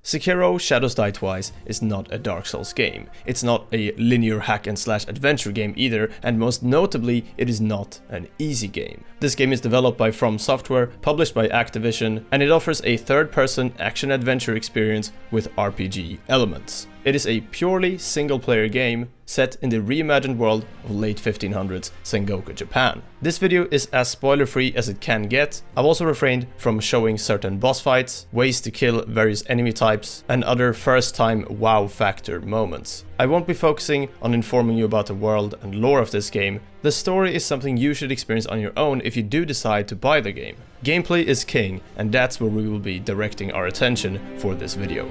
Sekiro: Shadows Die Twice is not a Dark Souls game. It's not a linear hack and slash adventure game either, and most notably, it is not an easy game. This game is developed by From Software, published by Activision, and it offers a third-person action-adventure experience with RPG elements. It is a purely single-player game set in the reimagined world of late 1500s Sengoku, Japan. This video is as spoiler-free as it can get. I've also refrained from showing certain boss fights, ways to kill various enemy types, and other first-time wow factor moments. I won't be focusing on informing you about the world and lore of this game. The story is something you should experience on your own if you do decide to buy the game. Gameplay is king, and that's where we will be directing our attention for this video.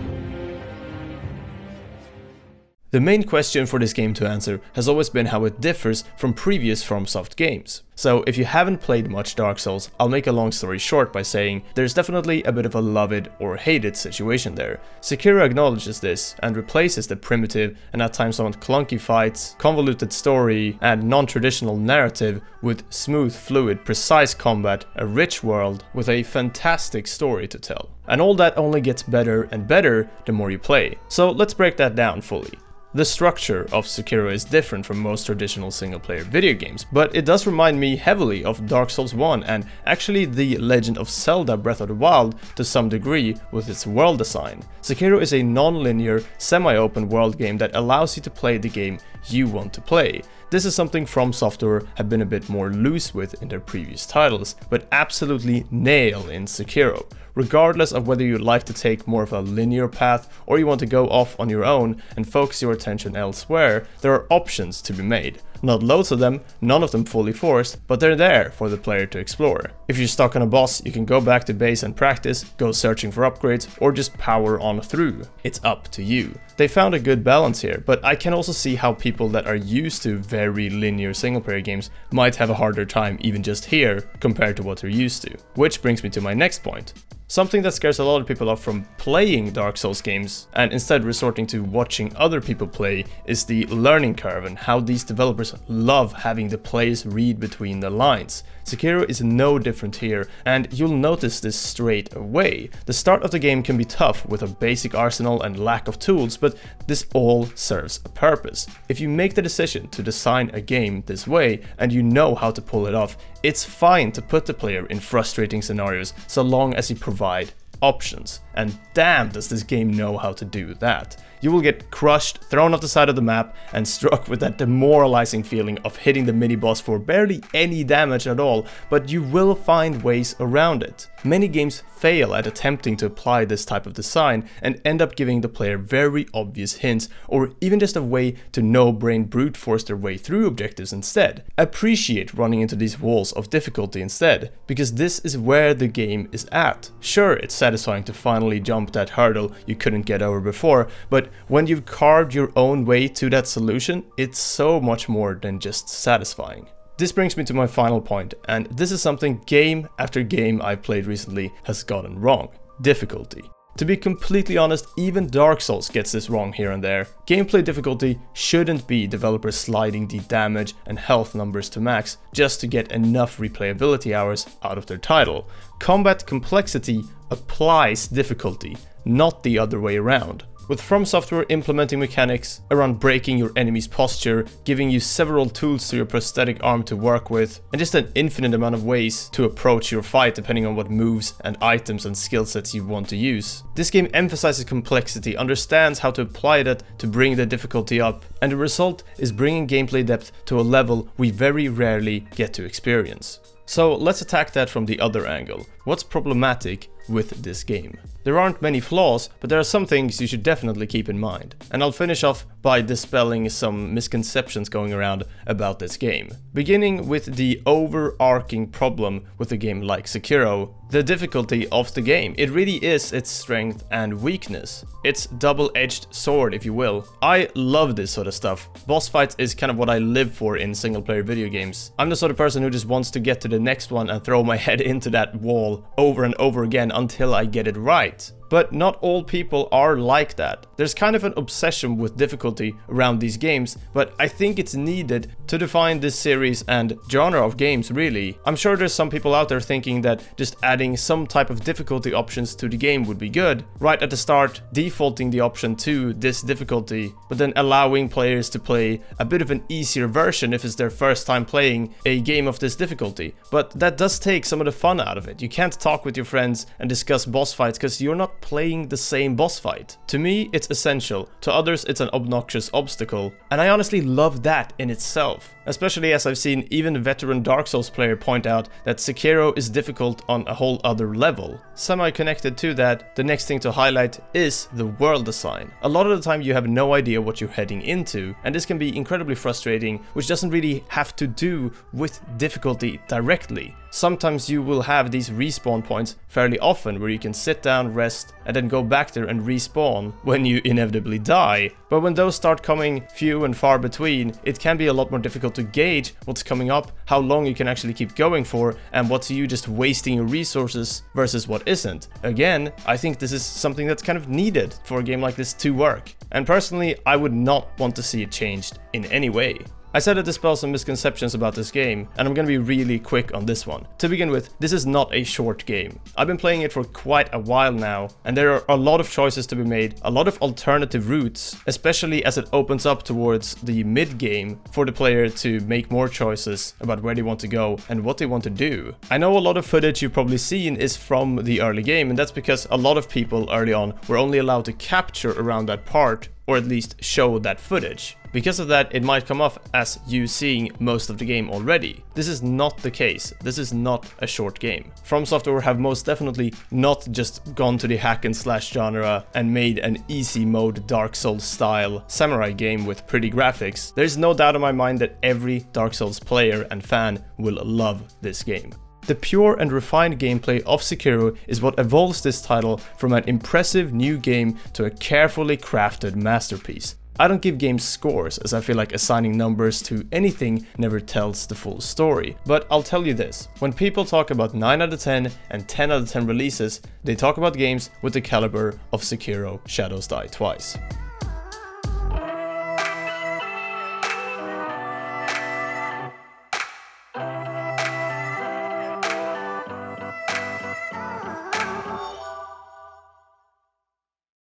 The main question for this game to answer has always been how it differs from previous FromSoft games. So if you haven't played much Dark Souls, I'll make a long story short by saying there's definitely a bit of a love it or hate it situation there. Sekiro acknowledges this and replaces the primitive and at times somewhat clunky fights, convoluted story and non-traditional narrative with smooth, fluid, precise combat, a rich world with a fantastic story to tell. And all that only gets better and better the more you play. So let's break that down fully. The structure of Sekiro is different from most traditional single-player video games, but it does remind me heavily of Dark Souls 1 and actually The Legend of Zelda Breath of the Wild to some degree with its world design. Sekiro is a non-linear, semi-open world game that allows you to play the game you want to play. This is something From Software have been a bit more loose with in their previous titles, but absolutely nail in Sekiro. Regardless of whether you like to take more of a linear path or you want to go off on your own and focus your attention elsewhere, there are options to be made. Not loads of them, none of them fully forced, but they're there for the player to explore. If you're stuck on a boss, you can go back to base and practice, go searching for upgrades, or just power on through. It's up to you. They found a good balance here, but I can also see how people that are used to very linear single-player games might have a harder time even just here compared to what they're used to. Which brings me to my next point. Something that scares a lot of people off from playing Dark Souls games and instead resorting to watching other people play is the learning curve and how these developers love having the players read between the lines. Sekiro is no different here, and you'll notice this straight away. The start of the game can be tough with a basic arsenal and lack of tools, but this all serves a purpose. If you make the decision to design a game this way and you know how to pull it off, it's fine to put the player in frustrating scenarios so long as you provide options. And damn does this game know how to do that. You will get crushed, thrown off the side of the map, and struck with that demoralizing feeling of hitting the mini-boss for barely any damage at all, but you will find ways around it. Many games fail at attempting to apply this type of design and end up giving the player very obvious hints or even just a way to no-brain brute force their way through objectives instead. Appreciate running into these walls of difficulty instead, because this is where the game is at. Sure, it's satisfying to finally jump that hurdle you couldn't get over before, but when you've carved your own way to that solution, it's so much more than just satisfying. This brings me to my final point, and this is something game after game I've played recently has gotten wrong: difficulty. To be completely honest, even Dark Souls gets this wrong here and there. Gameplay difficulty shouldn't be developers sliding the damage and health numbers to max just to get enough replayability hours out of their title. Combat complexity applies difficulty, not the other way around. With From Software implementing mechanics around breaking your enemy's posture, giving you several tools to your prosthetic arm to work with, and just an infinite amount of ways to approach your fight depending on what moves and items and skill sets you want to use. This game emphasizes complexity, understands how to apply that to bring the difficulty up, and the result is bringing gameplay depth to a level we very rarely get to experience. So let's attack that from the other angle. What's problematic with this game? There aren't many flaws, but there are some things you should definitely keep in mind. And I'll finish off by dispelling some misconceptions going around about this game. Beginning with the overarching problem with a game like Sekiro, the difficulty of the game. It really is its strength and weakness. It's double-edged sword, if you will. I love this sort of stuff. Boss fights is kind of what I live for in single-player video games. I'm the sort of person who just wants to get to the next one and throw my head into that wall over and over again until I get it right. but not all people are like that. There's kind of an obsession with difficulty around these games, but I think it's needed to define this series and genre of games, really. I'm sure there's some people out there thinking that just adding some type of difficulty options to the game would be good. Right at the start, defaulting the option to this difficulty, but then allowing players to play a bit of an easier version if it's their first time playing a game of this difficulty. But that does take some of the fun out of it. You can't talk with your friends and discuss boss fights because you're not playing the same boss fight. To me, it's essential. To others, it's an obnoxious obstacle. And I honestly love that in itself. Especially as I've seen even a veteran Dark Souls player point out that Sekiro is difficult on a whole other level. Semi-connected to that, the next thing to highlight is the world design. A lot of the time you have no idea what you're heading into, and this can be incredibly frustrating, which doesn't really have to do with difficulty directly. Sometimes you will have these respawn points fairly often where you can sit down, rest, and then go back there and respawn when you inevitably die. But when those start coming few and far between, it can be a lot more difficult to gauge what's coming up, how long you can actually keep going for, and what's you just wasting your resources versus what isn't. Again, I think this is something that's kind of needed for a game like this to work. And personally, I would not want to see it changed in any way. I said to dispel some misconceptions about this game, and I'm gonna be really quick on this one. To begin with, this is not a short game. I've been playing it for quite a while now, and there are a lot of choices to be made, a lot of alternative routes, especially as it opens up towards the mid-game for the player to make more choices about where they want to go and what they want to do. I know a lot of footage you've probably seen is from the early game, and that's because a lot of people early on were only allowed to capture around that part, or at least show that footage. Because of that, it might come off as you seeing most of the game already. This is not the case. This is not a short game. From Software have most definitely not just gone to the hack and slash genre and made an easy mode Dark Souls style samurai game with pretty graphics. There's no doubt in my mind that every Dark Souls player and fan will love this game. The pure and refined gameplay of Sekiro is what evolves this title from an impressive new game to a carefully crafted masterpiece. I don't give games scores, as I feel like assigning numbers to anything never tells the full story. But I'll tell you this, when people talk about 9 out of 10 and 10 out of 10 releases, they talk about games with the caliber of Sekiro Shadows Die Twice.